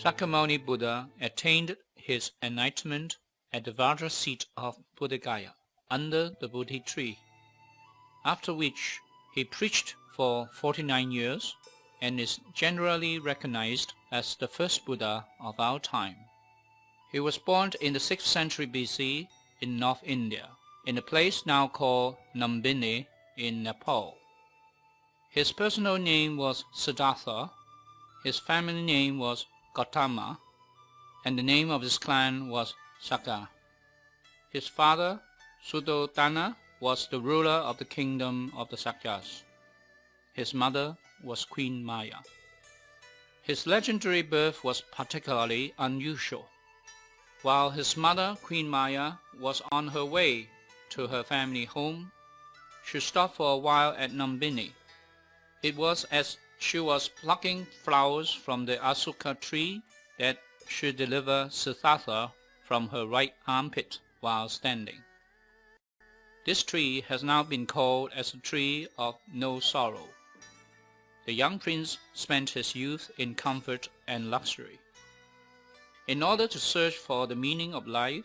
Shakyamuni Buddha attained his enlightenment at the Vajra seat of Buddhagaya, under the Bodhi tree, after which he preached for 49 years and is generally recognized as the first Buddha of our time. He was born in the 6th century BC in North India, in a place now called Lumbini in Nepal. His personal name was Siddhartha, his family name was Gautama, and the name of his clan was Shaka. His father, Suddhodana, was the ruler of the kingdom of the Sakyas. His mother was Queen Maya. His legendary birth was particularly unusual. While his mother, Queen Maya, was on her way to her family home, she stopped for a while at Lumbini. It was as she was plucking flowers from the Asuka tree that she delivered Siddhartha from her right armpit while standing. This tree has now been called as the tree of no sorrow. The young prince spent his youth in comfort and luxury. In order to search for the meaning of life,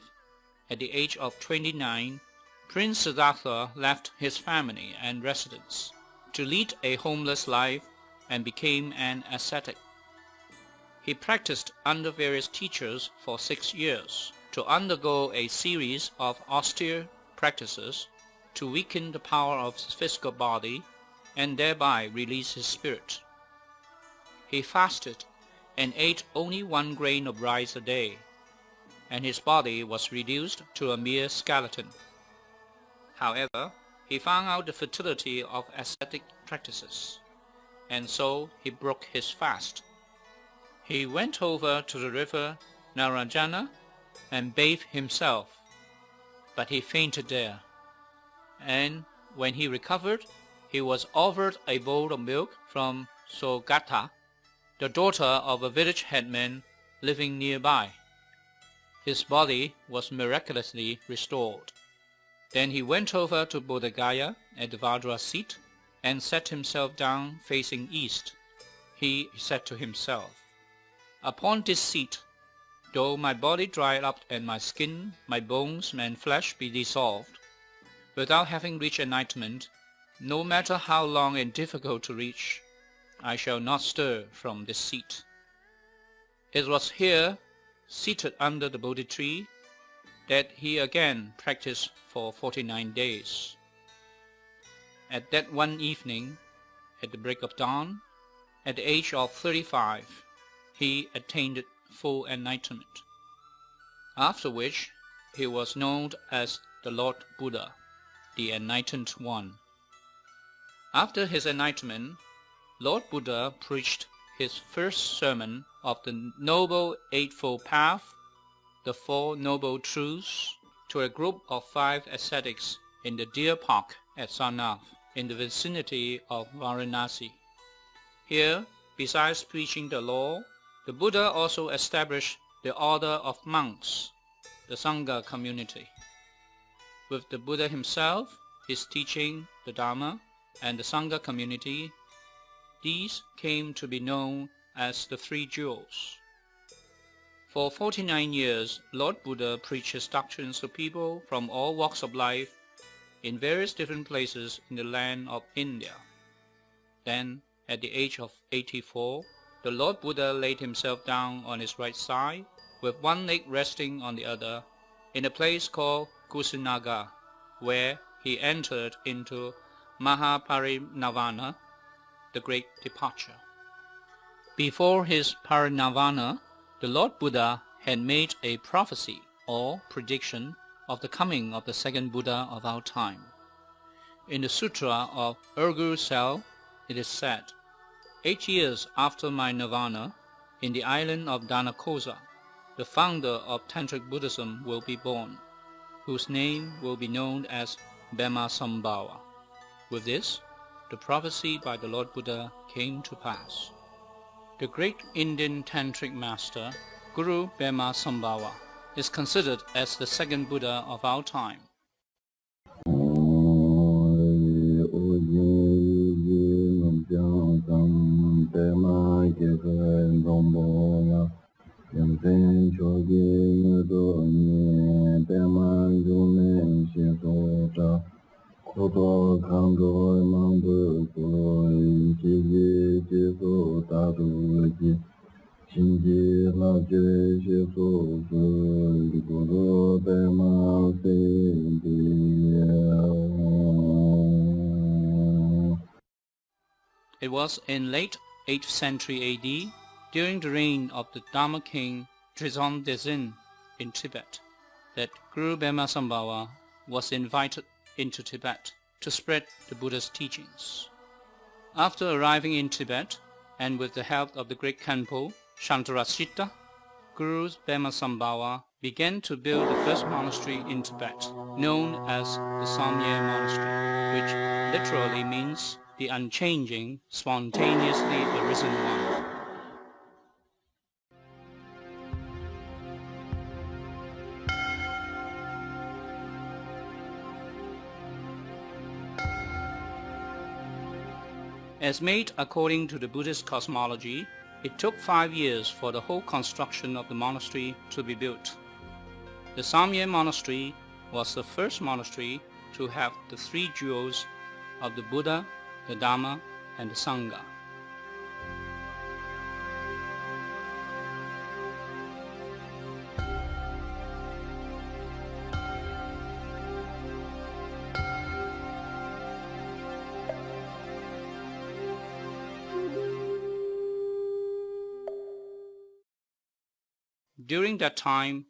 at the age of 29, Prince Siddhartha left his family and residence to lead a homeless life and became an ascetic. He practiced under various teachers for 6 years to undergo a series of austere practices to weaken the power of his physical body and thereby release his spirit. He fasted and ate only 1 grain of rice a day, and his body was reduced to a mere skeleton. However, he found out the futility of ascetic practices, and so he broke his fast. He went over to the river Narayana and bathed himself, but he fainted there, and when he recovered, he was offered a bowl of milk from Sogata, the daughter of a village headman living nearby. His body was miraculously restored. Then he went over to Buddhagaya at the Vajra seat and sat himself down facing east. He said to himself, "Upon this seat, though my body dry up and my skin, my bones and flesh be dissolved, without having reached enlightenment, no matter how long and difficult to reach, I shall not stir from this seat." It was here, seated under the Bodhi tree, that he again practiced for 49 days. At that one evening, at the break of dawn, at the age of 35, he attained full enlightenment, after which he was known as the Lord Buddha, the Enlightened One. After his enlightenment, Lord Buddha preached his first sermon of the Noble Eightfold Path, the Four Noble Truths, to a group of 5 ascetics in the deer park at Sarnath, in the vicinity of Varanasi. Here, besides preaching the law, the Buddha also established the order of monks, the Sangha community. With the Buddha himself, his teaching, the Dharma, and the Sangha community, these came to be known as the 3 jewels. For 49 years, Lord Buddha preached his doctrines to people from all walks of life in various different places in the land of India. Then, at the age of 84, the Lord Buddha laid himself down on his right side, with one leg resting on the other, in a place called Kusinaga, where he entered into Maha-parinirvana, the great departure. Before his parinirvana, the Lord Buddha had made a prophecy or prediction of the coming of the second Buddha of our time. In the Sutra of Urgu-sel, it is said, 8 years after my nirvana, in the island of Danakosa, the founder of tantric Buddhism will be born, whose name will be known as Padmasambhava. With this, the prophecy by the Lord Buddha came to pass. The great Indian tantric master, Guru Padmasambhava, is considered as the second Buddha of our time. It was in late 8th century AD, during the reign of the Dharma king Dudjom Tersar in Tibet, that Guru Padmasambhava was invited into Tibet to spread the Buddha's teachings. After arriving in Tibet, and with the help of the great Khenpo Shantarasita, Guru Padmasambhava began to build the first monastery in Tibet, known as the Samye Monastery, which literally means the unchanging, spontaneously arisen one. As made according to the Buddhist cosmology, it took 5 years for the whole construction of the monastery to be built. The Samye Monastery was the first monastery to have the 3 jewels of the Buddha, the Dharma, and the Sangha. During that time,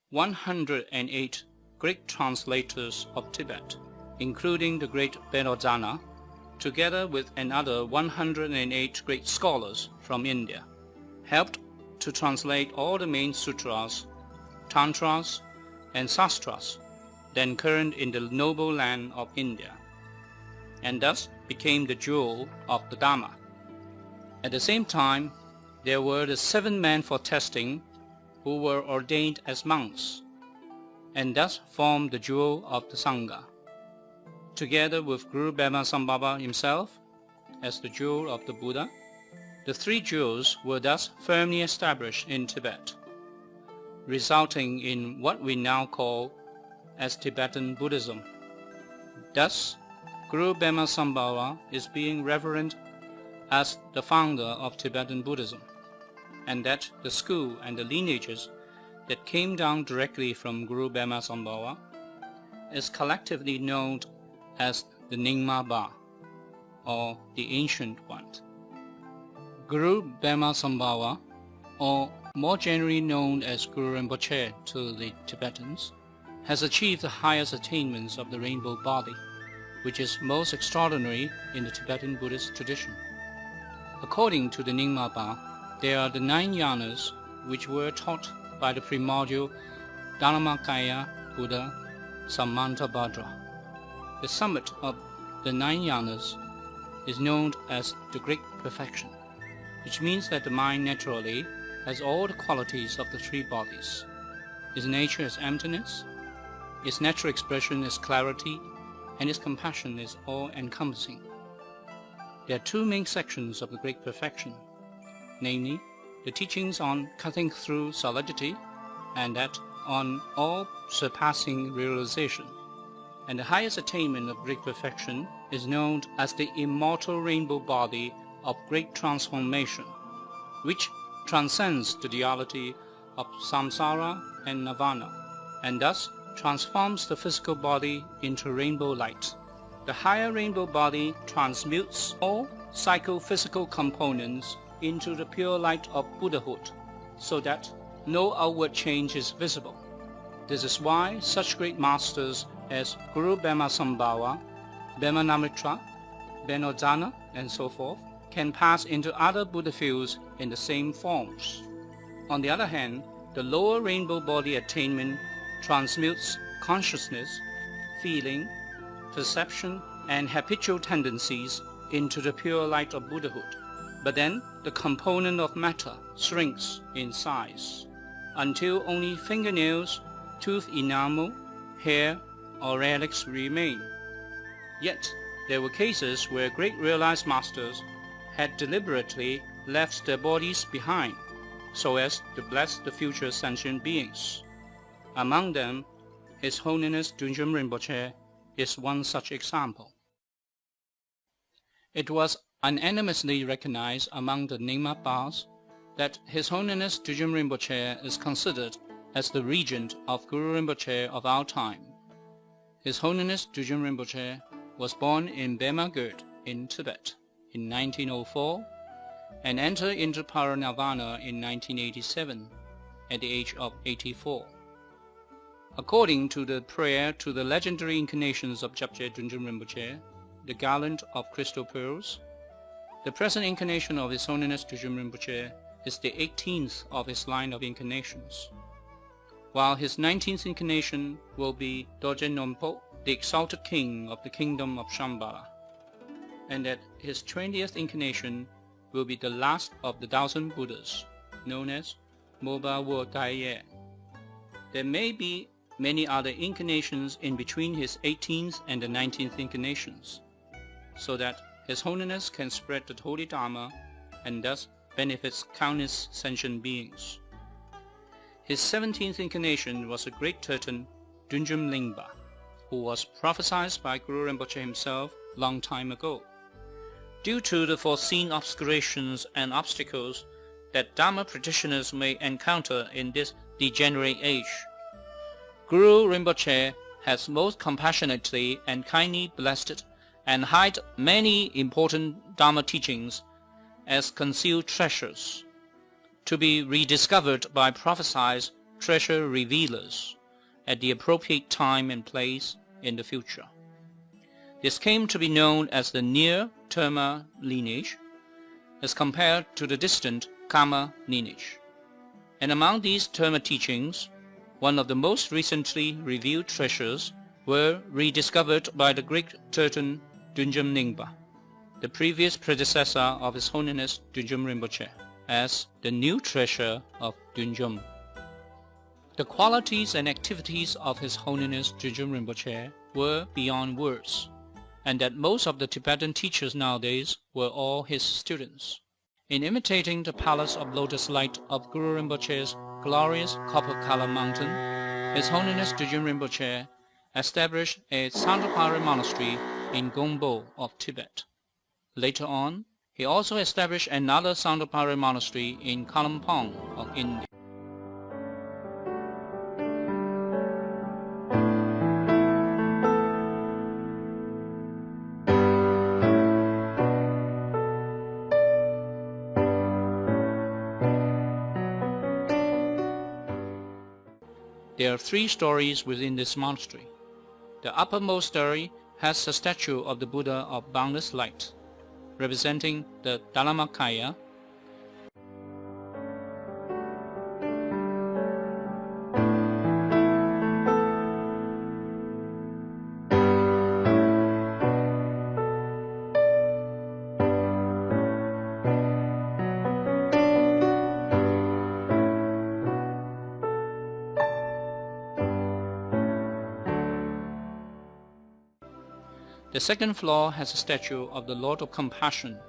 108 great translators of Tibet, including the great Vajra, together with another 108 great scholars from India, helped to translate all the main sutras, tantras, and sastras then current in the noble land of India, and thus became the jewel of the Dharma. At the same time, there were the 7 men for testing who were ordained as monks, and thus formed the jewel of the Sangha. Together with Guru Padmasambhava himself as the jewel of the Buddha, the 3 jewels were thus firmly established in Tibet, resulting in what we now call as Tibetan Buddhism. Thus, Guru Padmasambhava is being reverenced as the founder of Tibetan Buddhism, and that the school and the lineages that came down directly from Guru Padmasambhava is collectively known as the Nyingma, or the Ancient One. Guru Padmasambhava, or more generally known as Guru Rinpoche to the Tibetans, has achieved the highest attainments of the rainbow body, which is most extraordinary in the Tibetan Buddhist tradition. According to the Nyingma, there are the 9 jhanas which were taught by the primordial Dharmakaya Buddha Samantabhadra. The summit of the 9 jhanas is known as the Great Perfection, which means that the mind naturally has all the qualities of the 3 bodies. Its nature is emptiness, its natural expression is clarity, and its compassion is all-encompassing. There are 2 main sections of the Great Perfection, namely the teachings on cutting through solidity and that on all-surpassing realization. And the highest attainment of great perfection is known as the immortal rainbow body of great transformation, which transcends the duality of samsara and nirvana, and thus transforms the physical body into rainbow light. The higher rainbow body transmutes all psychophysical components into the pure light of Buddhahood, so that no outward change is visible. This is why such great masters as Guru Padmasambhava, Brahmanamrita, Benodhana, and so forth can pass into other Buddha fields in the same forms. On the other hand, the lower rainbow body attainment transmutes consciousness, feeling, perception, and habitual tendencies into the pure light of Buddhahood. But then the component of matter shrinks in size until only fingernails, tooth enamel, hair, or relics remain. Yet there were cases where great realized masters had deliberately left their bodies behind so as to bless the future sentient beings. Among them, His Holiness Dudjom Rinpoche is one such example. It was unanimously recognized among the Nyingma Bas that His Holiness Dudjom Rinpoche is considered as the Regent of Guru Rinpoche of our time. His Holiness Dudjom Rinpoche was born in Bema-Gurd in Tibet in 1904 and entered into Maha-parinirvana in 1987 at the age of 84. According to the prayer to the legendary incarnations of Kyabje Dudjom Rinpoche, the garland of crystal pearls, the present incarnation of His Holiness Dudjom Rinpoche is the 18th of his line of incarnations, while his 19th incarnation will be Dorje Nompo, the exalted king of the kingdom of Shambhala, and that his 20th incarnation will be the last of the 1,000 Buddhas, known as Moba Wo Daiye. There may be many other incarnations in between his 18th and the 19th incarnations, so that His Holiness can spread the Holy Dharma and thus benefits countless sentient beings. His 17th incarnation was a great Tibetan, Dudjom Nyingma, who was prophesied by Guru Rinpoche himself long time ago. Due to the foreseen obscurations and obstacles that Dharma practitioners may encounter in this degenerate age, Guru Rinpoche has most compassionately and kindly blessed and hide many important Dharma teachings as concealed treasures, to be rediscovered by prophesied treasure revealers at the appropriate time and place in the future. This came to be known as the near Dharma lineage as compared to the distant Karma lineage. And among these Dharma teachings, one of the most recently revealed treasures were rediscovered by the great Tibetan Dudjom Nyingma, the previous predecessor of His Holiness Dudjom Rinpoche, as the new treasure of Dudjom. The qualities and activities of His Holiness Dudjom Rinpoche were beyond words, and that most of the Tibetan teachers nowadays were all his students. In imitating the palace of lotus light of Guru Rinpoche's glorious copper-colored mountain, His Holiness Dudjom Rinpoche established a Sankapari monastery in Gombo of Tibet. Later on, he also established another Sankapari monastery in Kalimpong of India. There are 3 stories within this monastery. The uppermost story has a statue of the Buddha of boundless light, representing the Dharmakaya. The second floor has a statue of the Lord of Compassion,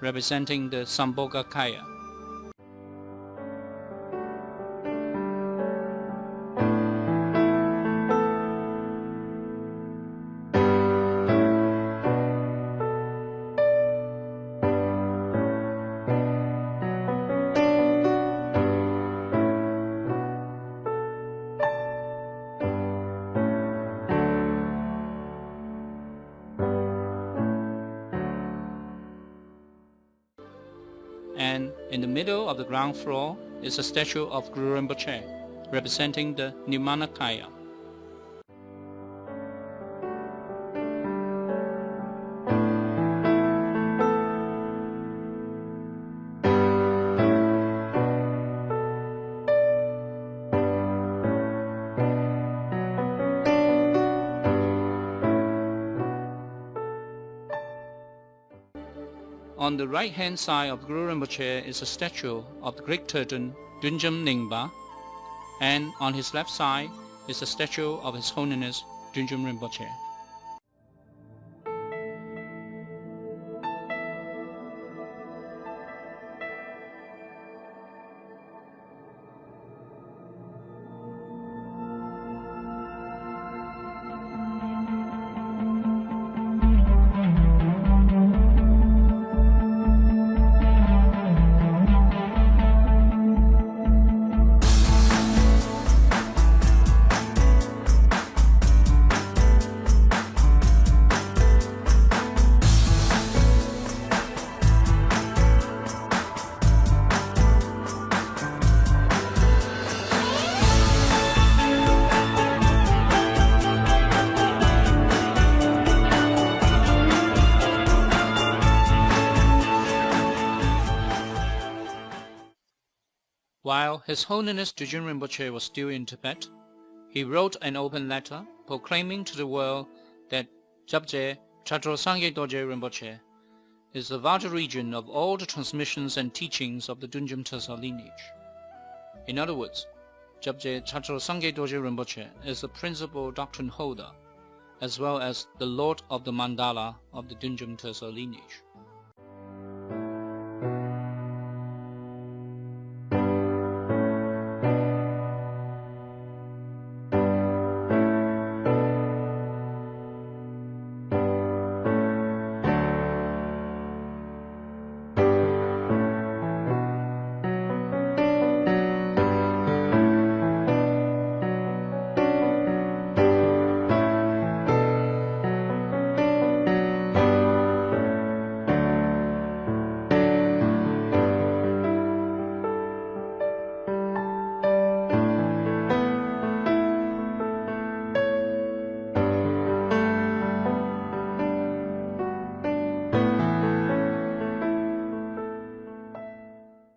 representing the Sambhogakaya. And in the middle of the ground floor is a statue of Guru Rinpoche, representing the Nirmanakaya. On the right-hand side of Guru Rinpoche is a statue of the great Tibetan Dudjom Nyingma, and on his left side is a statue of His Holiness Dudjom Rinpoche. While His Holiness Dudjom Rinpoche was still in Tibet, he wrote an open letter proclaiming to the world that Kyabje Chadral Sangye Dorje Rinpoche is the Vajra Regent of all the transmissions and teachings of the Dudjom Tersar Lineage. In other words, Kyabje Chadral Sangye Dorje Rinpoche is the principal doctrine holder, as well as the Lord of the Mandala of the Dudjom Tersar Lineage.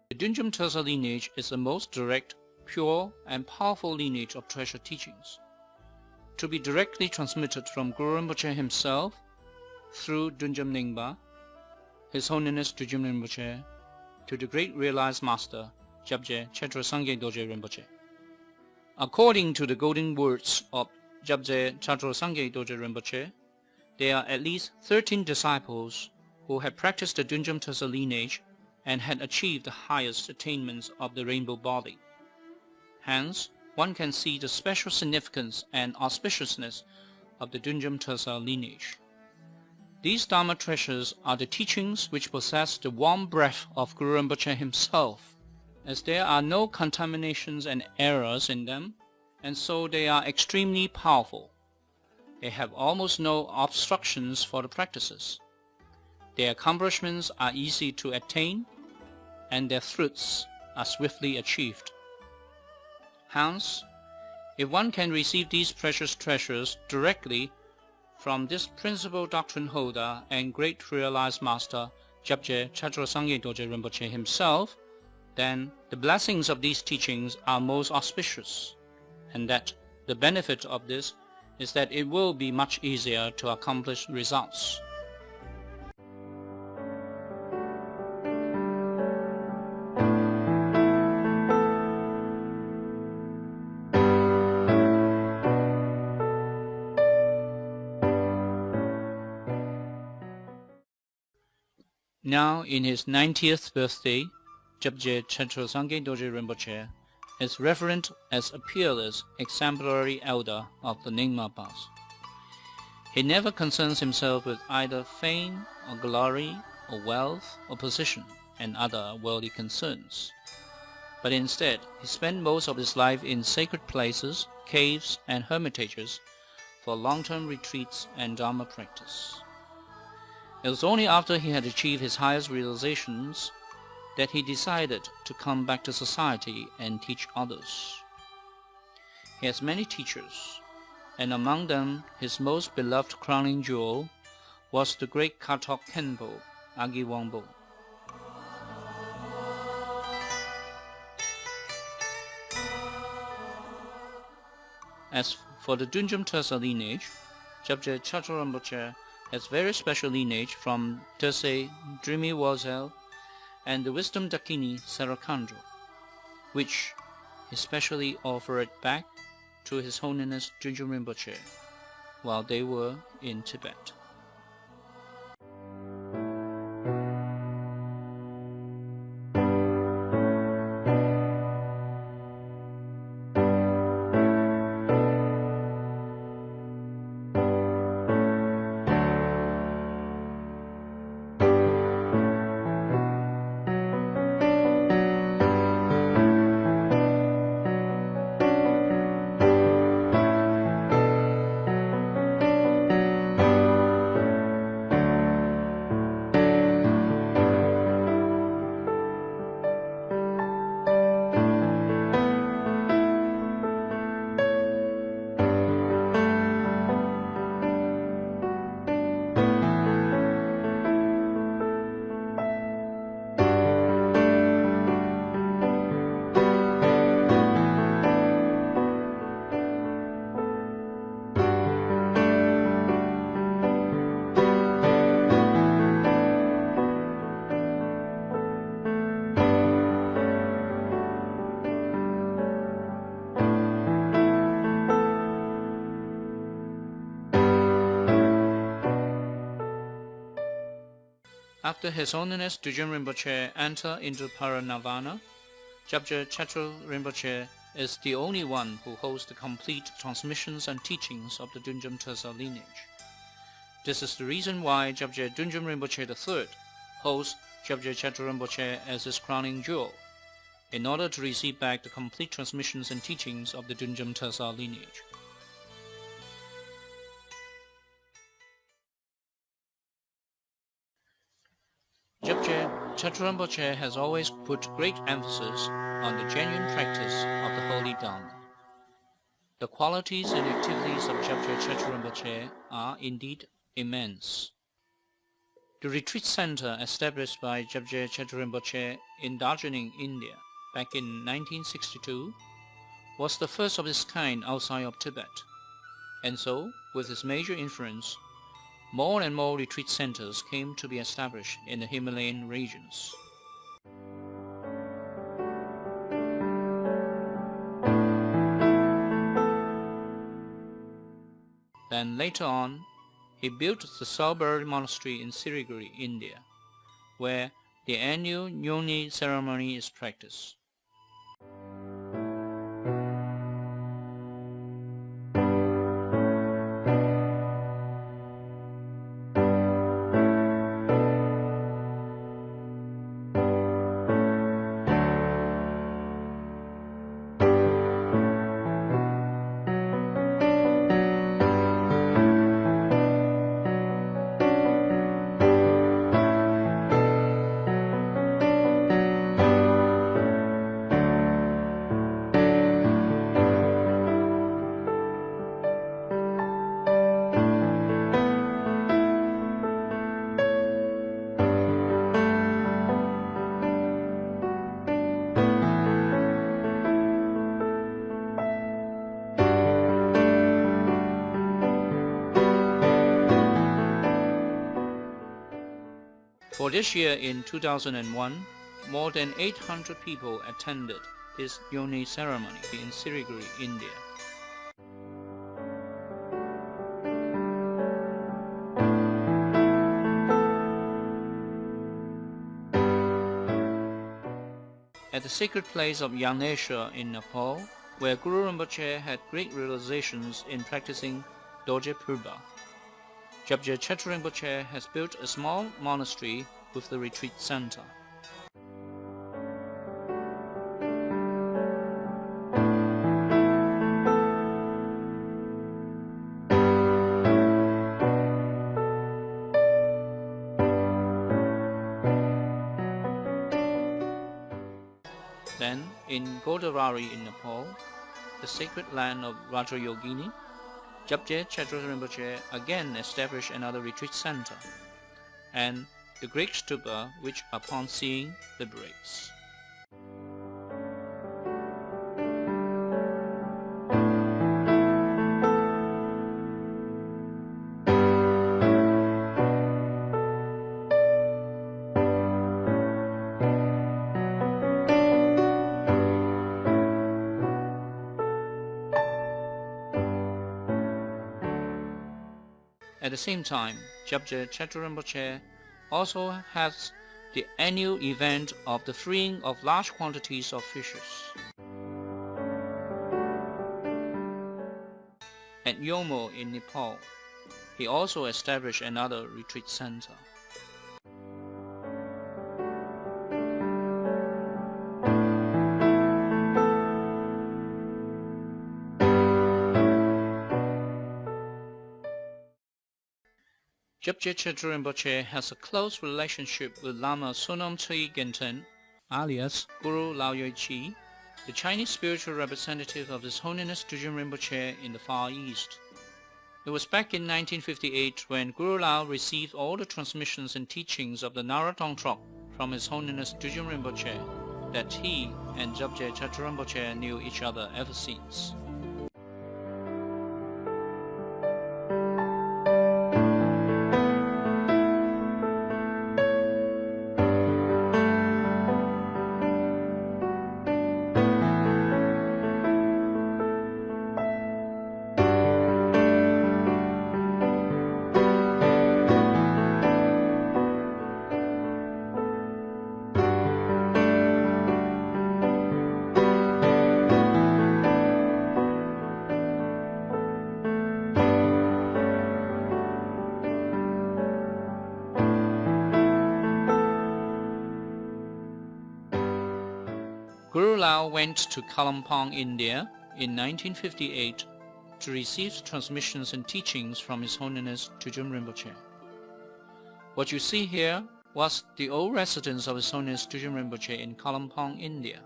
The Dudjom Tersar lineage is the most direct, pure, and powerful lineage of treasure teachings, to be directly transmitted from Guru Rinpoche himself through Dudjom Nyingma, His Holiness Dudjom Rinpoche, to the Great Realized Master, Kyabje Chadral Sangye Dorje Rinpoche. According to the golden words of Kyabje Chadral Sangye Dorje Rinpoche, there are at least 13 disciples who have practiced the Dudjom Tersar lineage and had achieved the highest attainments of the rainbow body. Hence, one can see the special significance and auspiciousness of the Dudjom Tersar lineage. These Dharma treasures are the teachings which possess the warm breath of Guru Rinpoche himself, as there are no contaminations and errors in them, and so they are extremely powerful. They have almost no obstructions for the practices. Their accomplishments are easy to attain, and their fruits are swiftly achieved. Hence, if one can receive these precious treasures directly from this principal doctrine holder and Great Realized Master, Kyabje Chadral Sangye Dorje Rinpoche himself, then the blessings of these teachings are most auspicious, and that the benefit of this is that it will be much easier to accomplish results. Now, in his 90th birthday, Kyabje Chadral Sangye Dorje Rinpoche is revered as a peerless, exemplary elder of the Nyingma path. He never concerns himself with either fame or glory or wealth or position and other worldly concerns, but instead he spent most of his life in sacred places, caves and hermitages for long-term retreats and Dharma practice. It was only after he had achieved his highest realizations that he decided to come back to society and teach others. He has many teachers, and among them his most beloved crowning jewel was the great Katok Khenpo, Agi Wangpo. As for the Dudjom Tersar lineage, Kyabje Chadral Rinpoche has very special lineage from Tersay Drimi Wozel and the Wisdom Dakini Sarakandro, which he specially offered back to His Holiness Dudjom Rinpoche while they were in Tibet. After His Holiness Dudjom Rinpoche entered into parinirvana, Kyabje Chadral Rinpoche is the only one who holds the complete transmissions and teachings of the Dudjom Tersar lineage. This is the reason why Kyabje Dudjom Rinpoche III holds Kyabje Chadral Rinpoche as his crowning jewel, in order to receive back the complete transmissions and teachings of the Dudjom Tersar lineage. Kyabje Chadral Rinpoche has always put great emphasis on the genuine practice of the Holy Dharma. The qualities and activities of Kyabje Chadral Rinpoche are indeed immense. The retreat center established by Kyabje Chadral Rinpoche in Darjeeling, India, back in 1962, was the first of its kind outside of Tibet, and so, with its major influence, more and more retreat centers came to be established in the Himalayan regions. Then later on, he built the Samye Monastery in Siliguri, India, where the annual Nyingma ceremony is practiced. For this year in 2001, more than 800 people attended this Nyingma ceremony in Siliguri, India. At the sacred place of Yeshe in Nepal, where Guru Rinpoche had great realizations in practicing Dorje Purba, Kyabje Chadral Rinpoche has built a small monastery with the retreat center. Then, in Godavari in Nepal, the sacred land of Vajra Yogini, Kyabje Chadral Rinpoche again established another retreat center, and the great stupa which upon seeing liberates. At the same time, Kyabje Chadral Rinpoche also has the annual event of the freeing of large quantities of fishes. At Yomo in Nepal, he also established another retreat center. Kyabje Chadral Rinpoche has a close relationship with Lama Sonam Tse Genten, alias Guru Laoyue Chi, the Chinese spiritual representative of His Holiness Dudjom Rinpoche in the Far East. It was back in 1958 when Guru Lao received all the transmissions and teachings of the Naratong from His Holiness Dudjom Rinpoche that he and Kyabje Chadral Rinpoche knew each other ever since. Guru Lao went to Kalimpong, India in 1958 to receive transmissions and teachings from His Holiness Dudjom Rinpoche. What you see here was the old residence of His Holiness Dudjom Rinpoche in Kalimpong, India,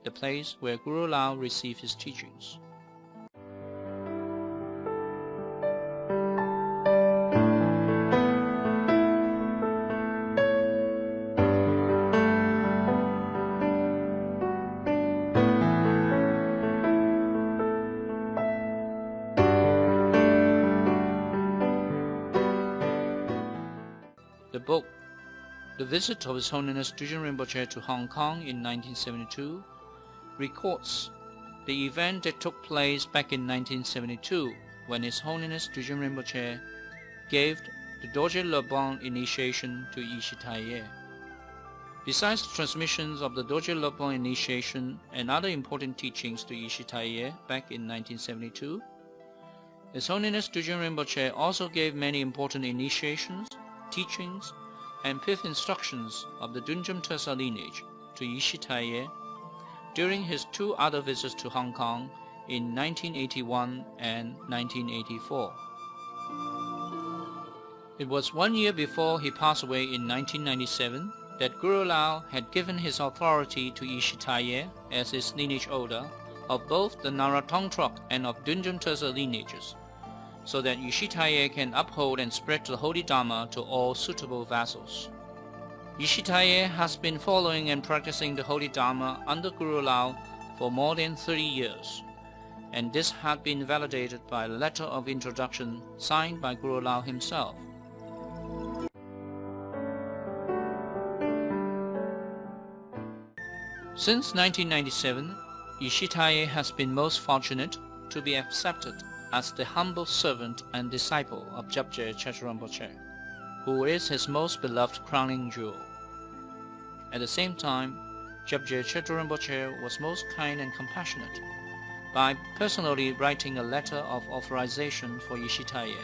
the place where Guru Lao received his teachings. The book, The Visit of His Holiness Dudjom Rinpoche to Hong Kong in 1972, records the event that took place back in 1972 when His Holiness Dudjom Rinpoche gave the Dorje Lobang initiation to Yeshe. Besides the transmissions of the Dorje Lobang initiation and other important teachings to Yeshe back in 1972, His Holiness Dudjom Rinpoche also gave many important initiations, teachings, and fifth instructions of the Dudjom Tersar Lineage to Yeshe during his two other visits to Hong Kong in 1981 and 1984. It was 1 year before he passed away in 1997 that Guru Lao had given his authority to Yeshe as his lineage order of both the Naratongtrok and of Dudjom Tersar lineages, so that Yeshe can uphold and spread the Holy Dharma to all suitable vassals. Yeshe has been following and practicing the Holy Dharma under Guru Lao for more than 30 years, and this had been validated by a letter of introduction signed by Guru Lao himself. Since 1997, Yeshe has been most fortunate to be accepted as the humble servant and disciple of Kyabje Rinpoche, who is his most beloved crowning jewel. At the same time, Kyabje Rinpoche was most kind and compassionate by personally writing a letter of authorization for Yeshe,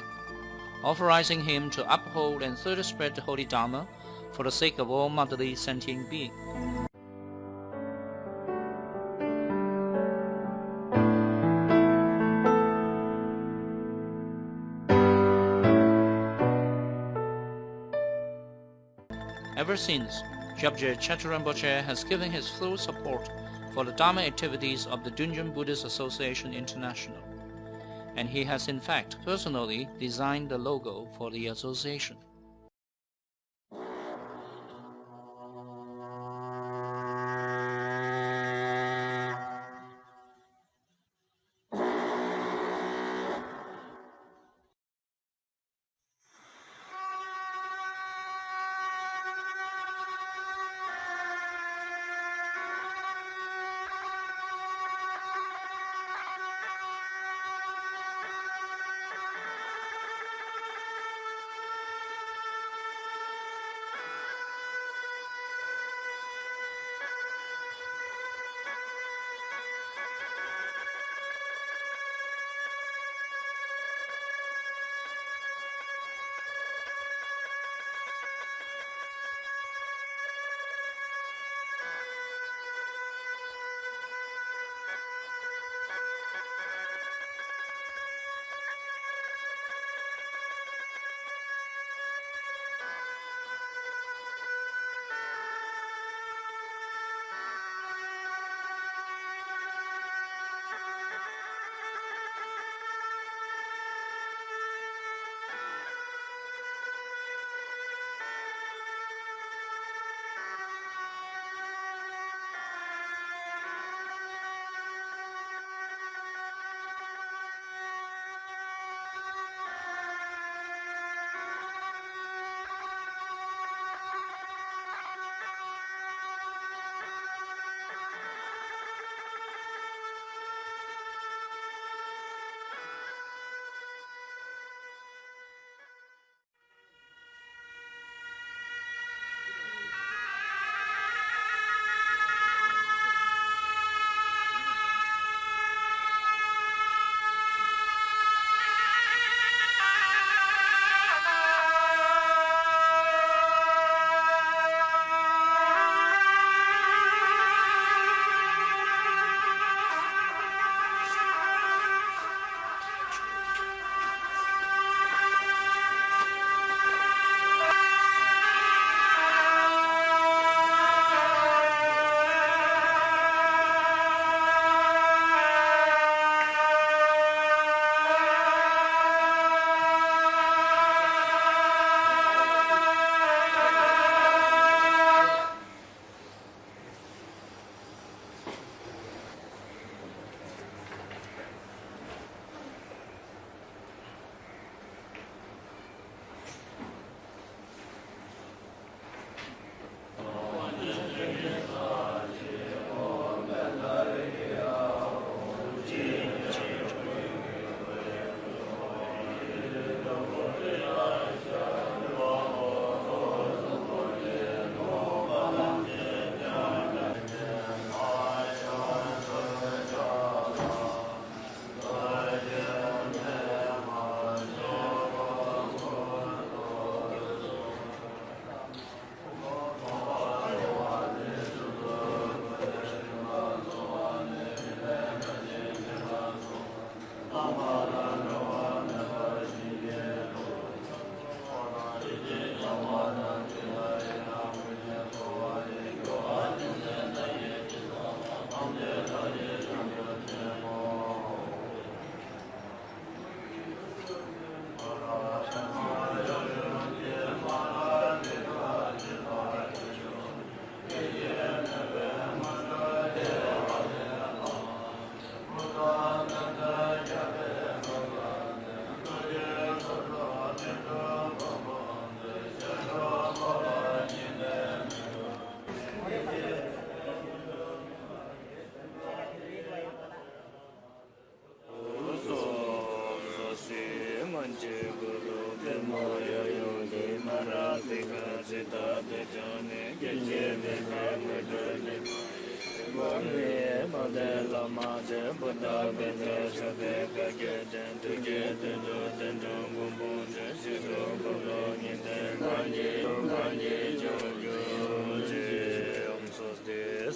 authorizing him to uphold and further spread the Holy Dharma for the sake of all motherly sentient beings. Ever since, Kyabje Rinpoche has given his full support for the Dharma activities of the Dudjom Buddhist Association International, and he has in fact personally designed the logo for the association.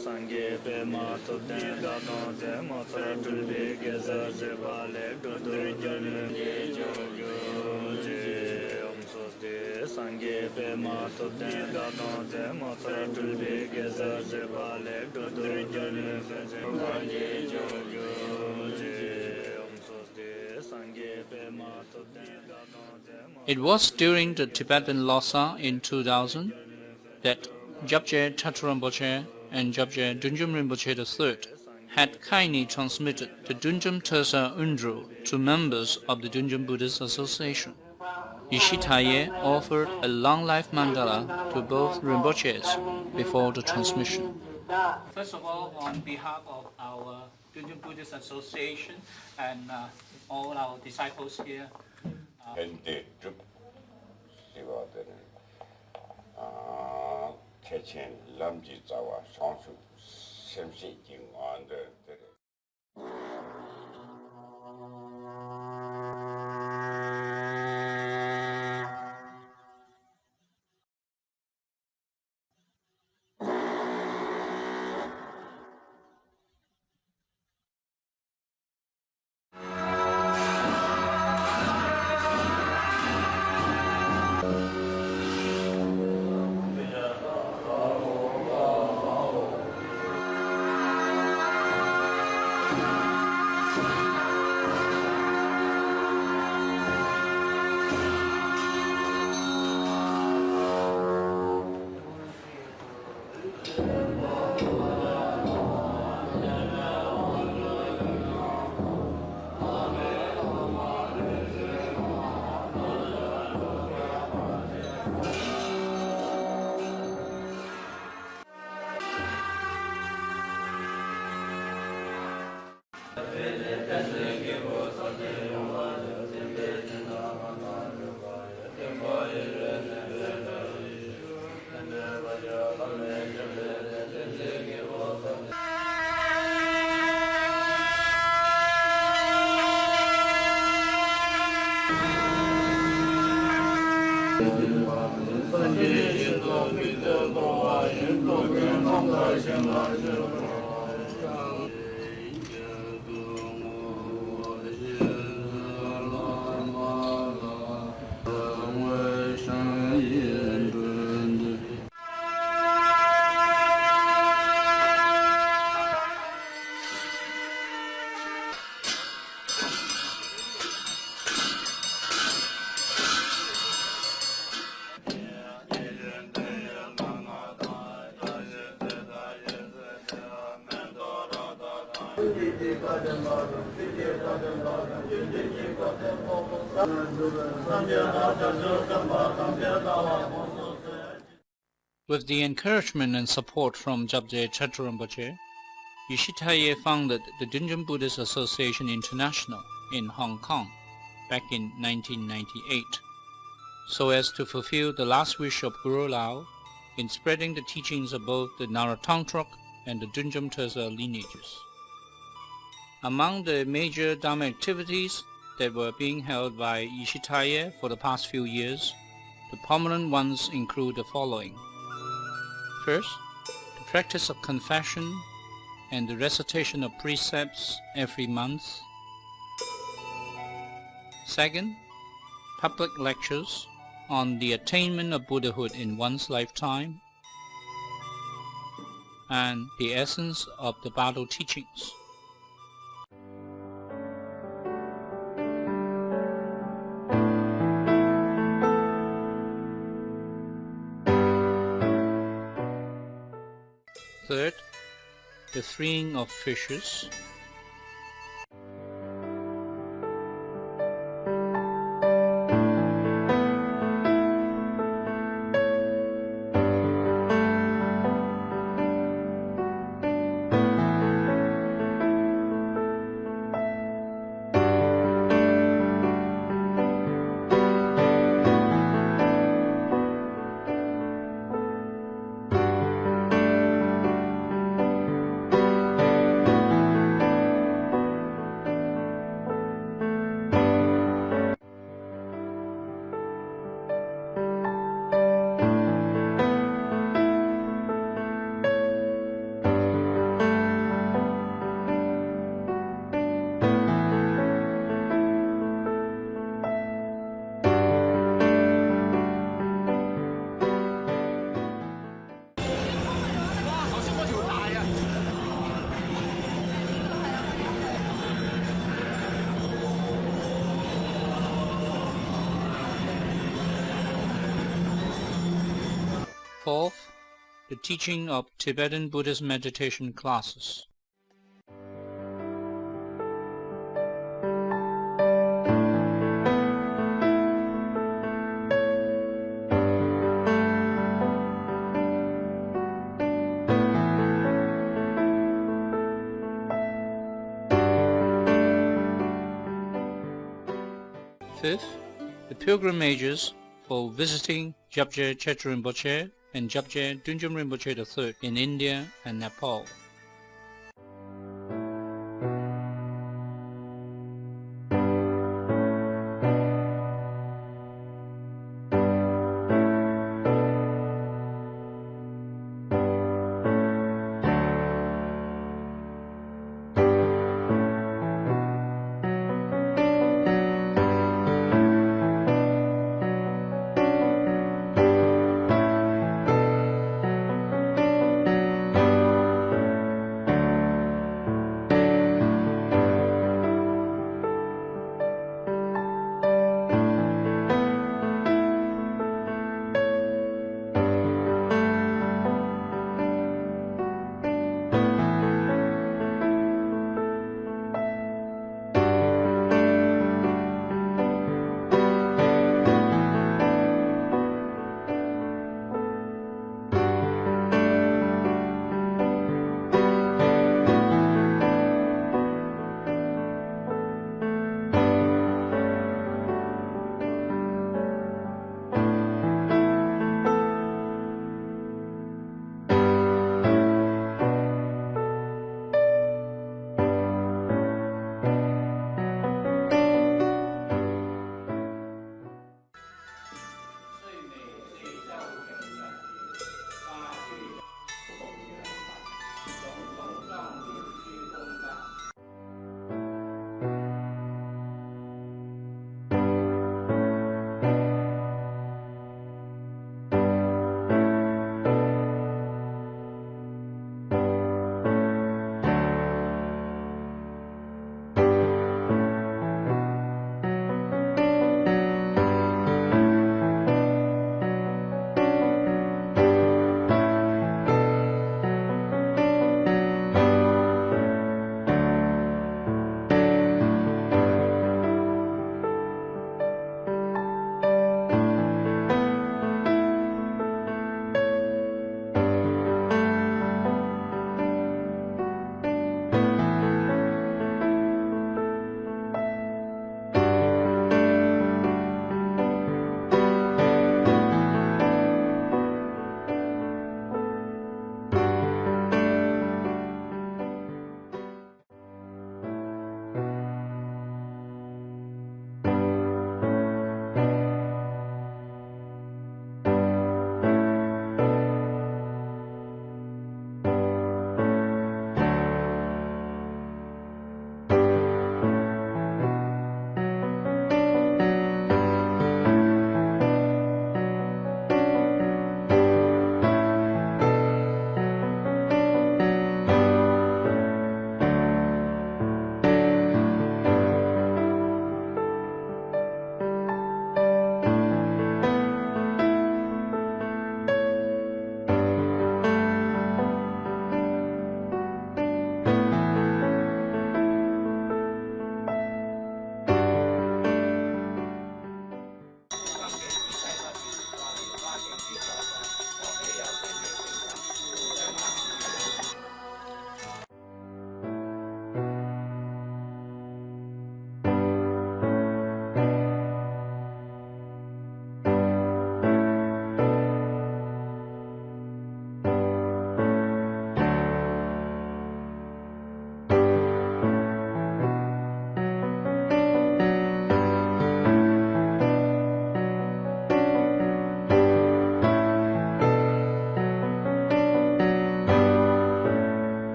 Sangye pe ma to den da no de ma tra tu be ge za ze ba le do do jan ye jo yo je om so de sangye pe ma to den da no de ma tra tu be ge za ze ba le do do jan ye jo yo je om so de sangye pe ma to den da no de ma. It was during the Tibetan Lhasa in 2000 that Kyabje Rinpoche and Kyabje Dudjom Rinpoche III had kindly transmitted the Dudjom Tersar Lineage to members of the Dudjom Buddhist Association. Yeshe offered a long life mandala to both Rinpoches before the transmission. First of all, on behalf of our Dudjom Buddhist Association and all our disciples here, Chechen Lamji Zawa Shanshu Shemshi Jing on the With the encouragement and support from Kyabje Rinpoche, Yeshe founded the Dudjom Buddhist Association International in Hong Kong back in 1998, so as to fulfill the last wish of Guru Lao in spreading the teachings of both the tantric and the Dudjom Tersar lineages. Among the major Dharma activities that were being held by Yeshe for the past few years, the prominent ones include the following. First, the practice of confession and the recitation of precepts every month. Second, public lectures on the attainment of Buddhahood in one's lifetime and the essence of the Bado teachings. Third, the freeing of fishes. Fourth, the teaching of Tibetan Buddhist meditation classes. Fifth, the pilgrimages for visiting Kyabje Rinpoche and Kyabje Dudjom Rinpoche III in India and Nepal.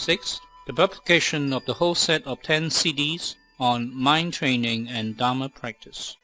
Sixth, the publication of the whole set of 10 CDs on mind training and Dharma practice.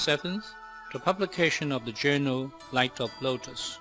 Seventh, the publication of the journal Light of Lotus.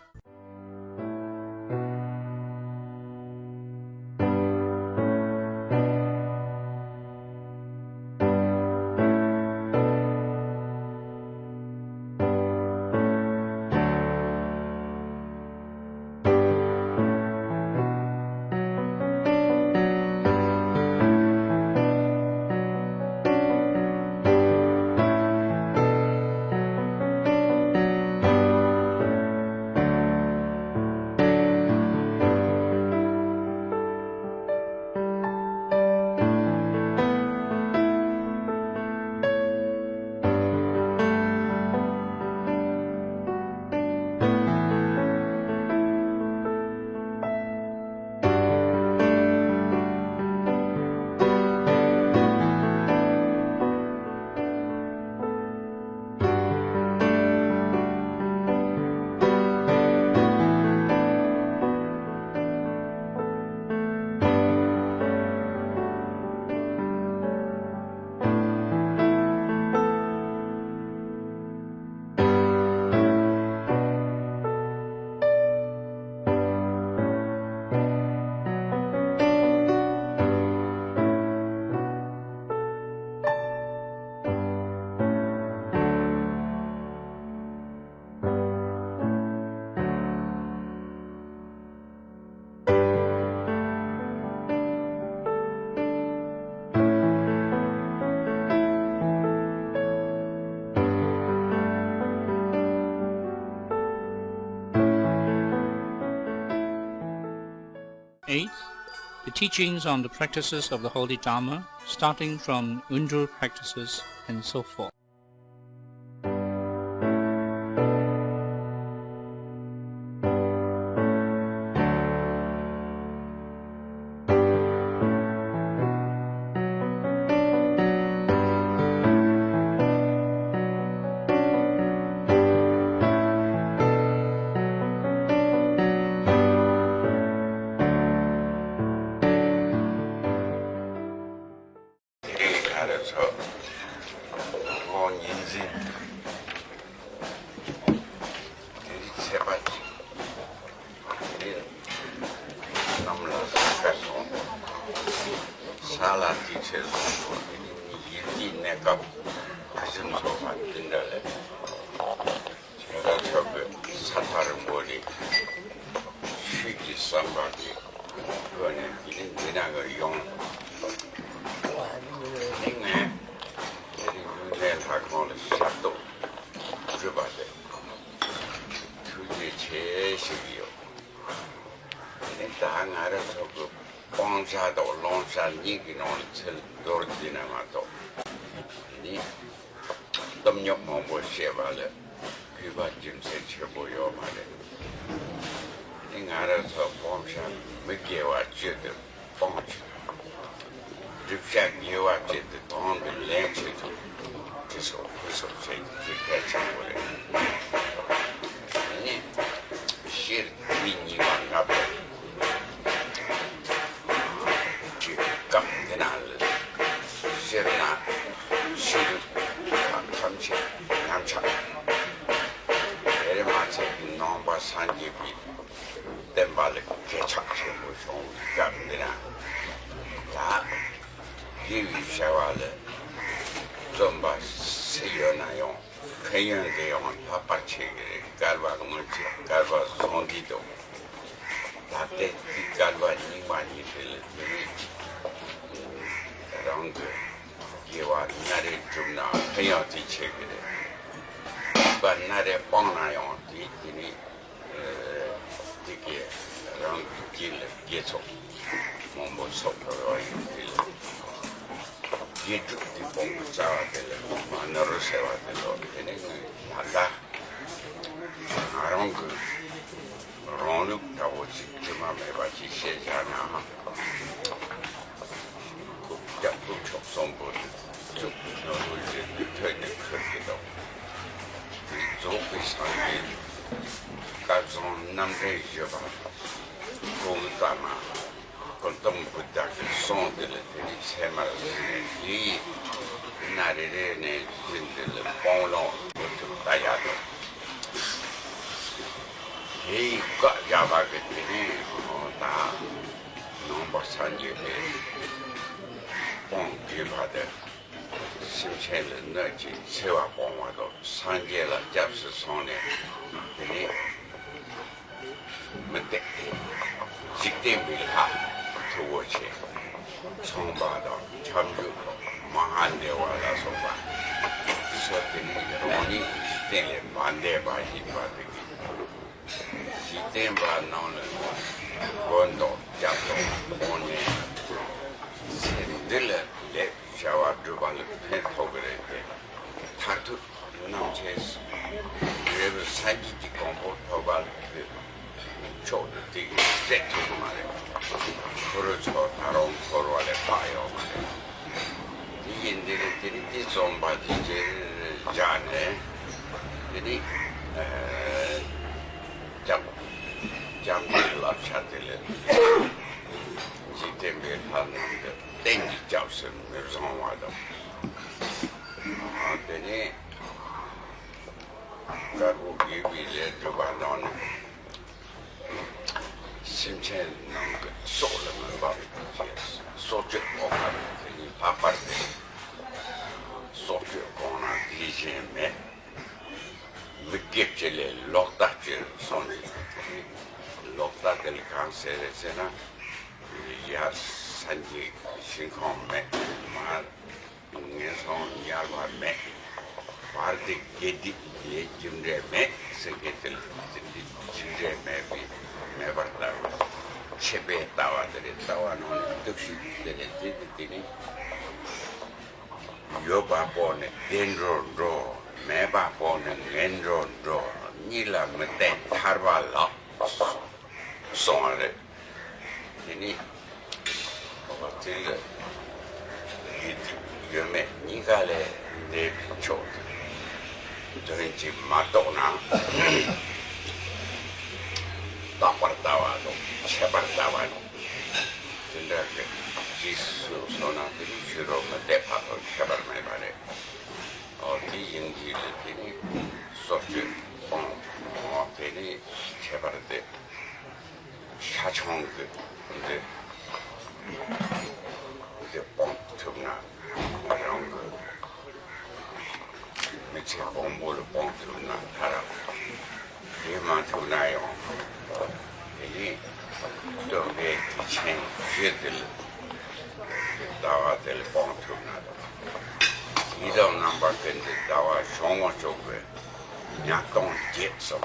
the teachings on the practices of the Holy Dharma, starting from Undru practices and so forth. chepe tawa dere tawa no tukshi dere dini yoba pone dendro ro meba pone ngendro ro nila meten tarwa la sonre dini obatil yome nigale de chot Dorje matona tapartavano chepartavano tendrá que jisu sona dirigiro me depato chebar me pare o di indi le tini sorge on o tini chebar de chachong de pont tumna rong Michi bombolo pontu na tara. Yema tunayo. Ini dove chen jedel. Dawa del pontu na. Ida number tende dawa shongo chokwe. Nya tong jet so.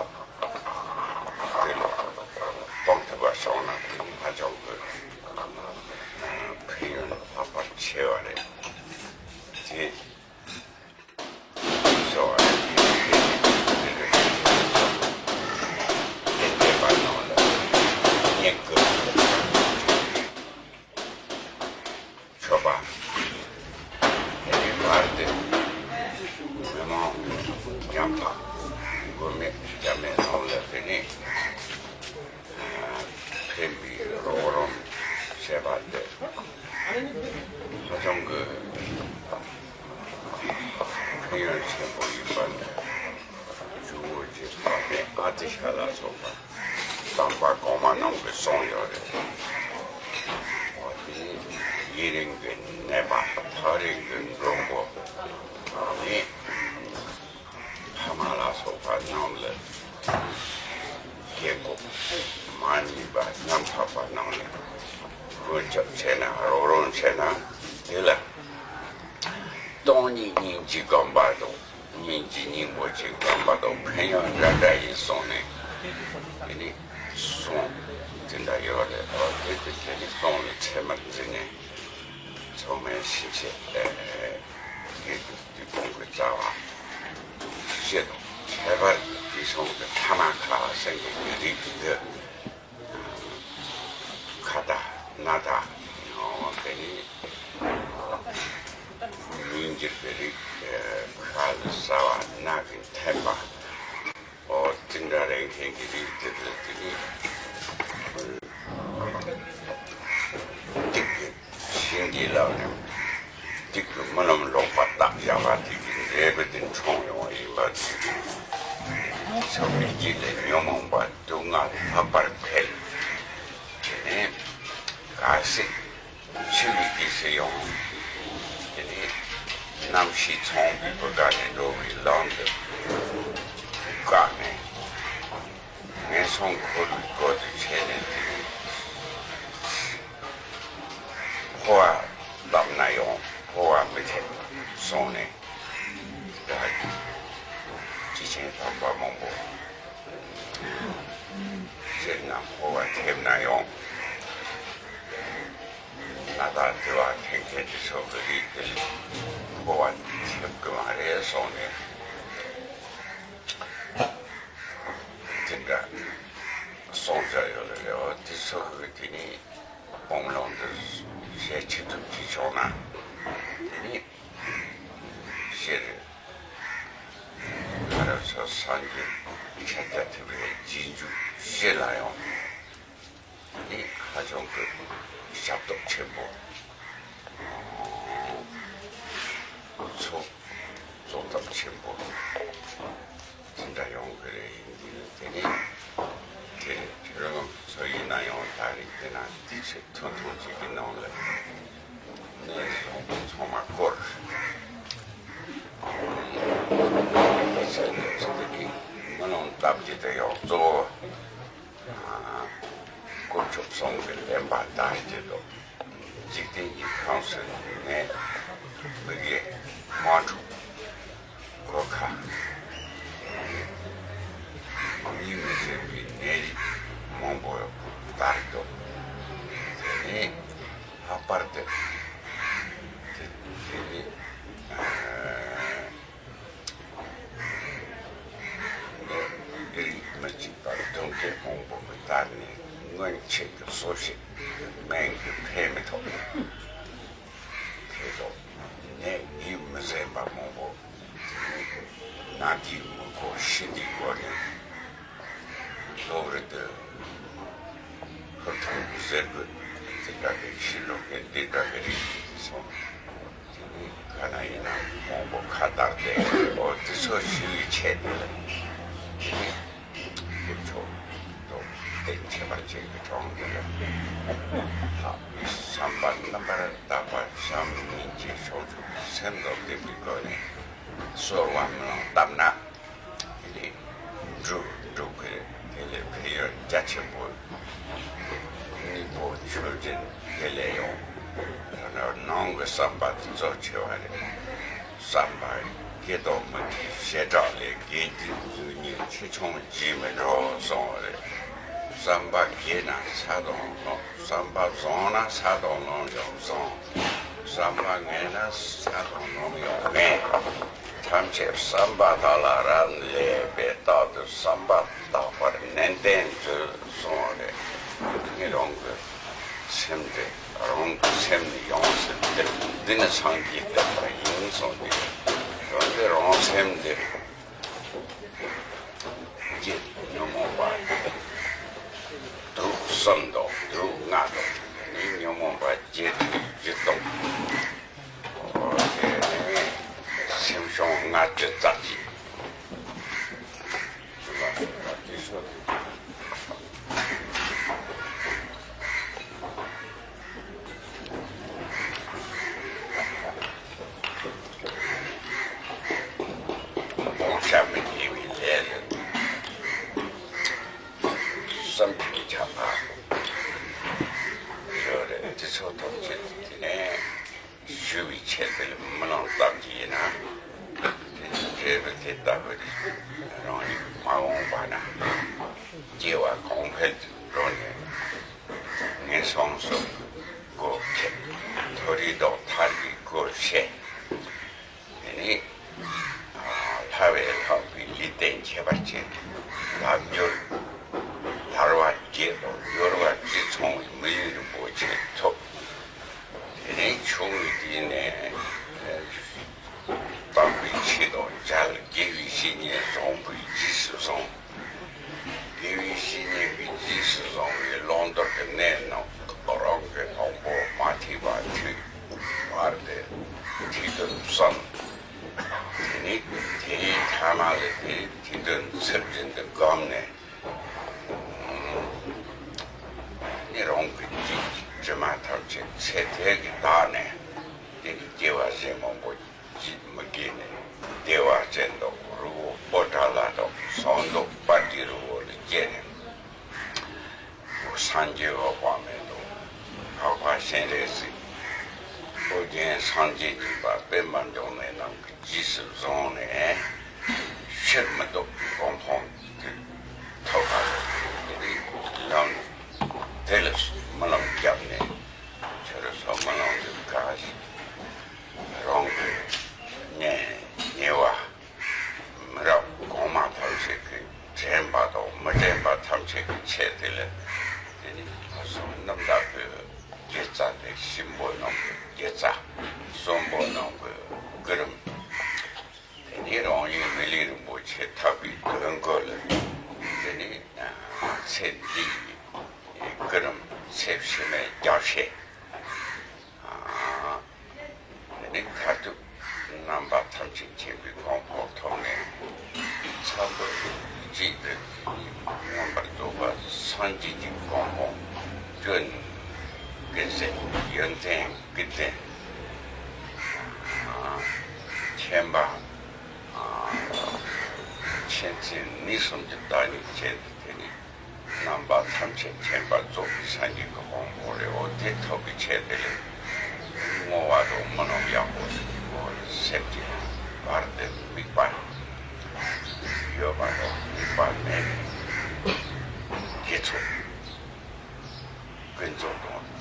Del pontu ba shona ni ha chokwe. Piyon papa cheware. Ti parte Magic don't get home with that. Going to check the social man payment. You must have a mobile. Not you go shitty going over the hotel. Said good. The target she looked at the target. So, can I mobile cut out there or the social chat? 제발 제가 좋은 거를 삼반 넘버를 따봐 삼민지 소주 생각이 비거네 소원은 담나 이제 주그 그 자체 뭐 니보 줄진 geleo non samba zochioare samba gedo mo shedale gedi ni chichong jime ro sore samba gena sadon no samba zona sadon no zon samba gena sadon no yo ne tamche samba dalaran le beta de samba da par nenden sore ni rong semde rong semde yonse dine sangi da par yin sonde ronde rong semde je no mo ba True Sando, True Nado, Nyingma Jigdral, Simshon Natchachi.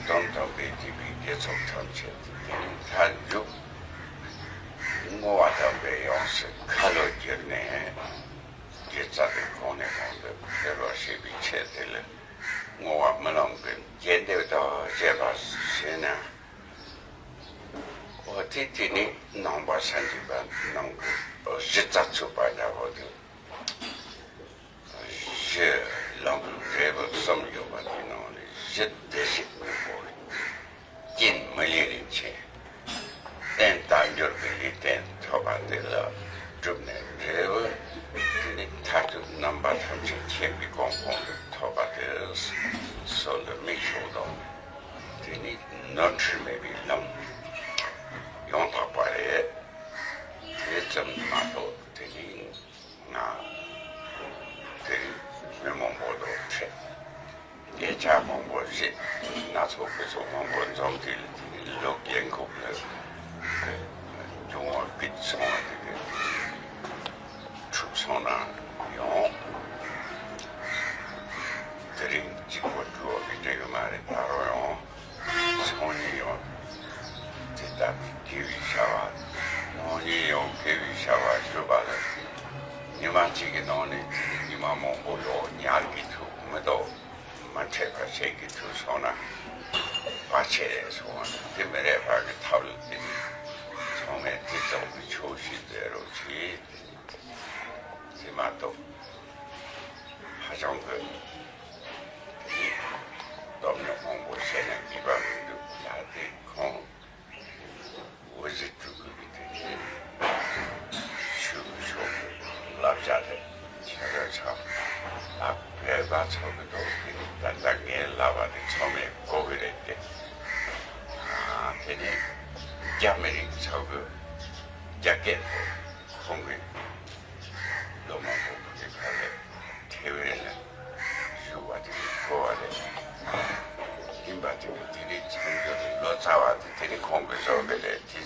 Don't 더 베티비 계속 전체 단juk ngô đồng bề ông sự khá lôi chuyện này cái gia đình con này con được cái lo sẽ bị chết thế là ngô mà lòng cái chuyện đều đó sẽ bảo sẽ nè ở thì này nông bà sản xuất bán nông ở rất chắc chắn phải là ở đó sẽ lòng cái vật sống yêu bà thì nó rất để sự của tôi chính mới liên hệ then tanjur beli then thoba dela jumne rewa ni tatu number tham chen bi kong kong thoba des so le mi sho do ni non chi me bi lam yong ta pa le ye cham ma do ni na me mong bo do che ye cha mong bo shi na so ke so mong bo zong ti lo yen ko le 종어 빛성어 되게 축성나 용 드림 찍고 두어 이제가 말에 따로요 손이요 제다 기위샤와 노니요 기위샤와 주바를 니만치기 노니 니만 몽고요 냐기투 뭐도 만체가 세기투 소나 바체에 소나 때문에 바게 타올 때 처음에 지점을 초시대로 지 지마도 하정그 이 너무 공부 세는 기반도 나한테 공 오지 두고기 되니 슈슈 랍자데 차려서 앞에 받쳐도 단단하게 라바데 처음에 고비를 때 되니 Jammering 저그 자켓 공기 너무 고프게 가래 태회는 슈와지 고아래 임바지 들이 창조를 넣자와 들이 공기 속에 뒤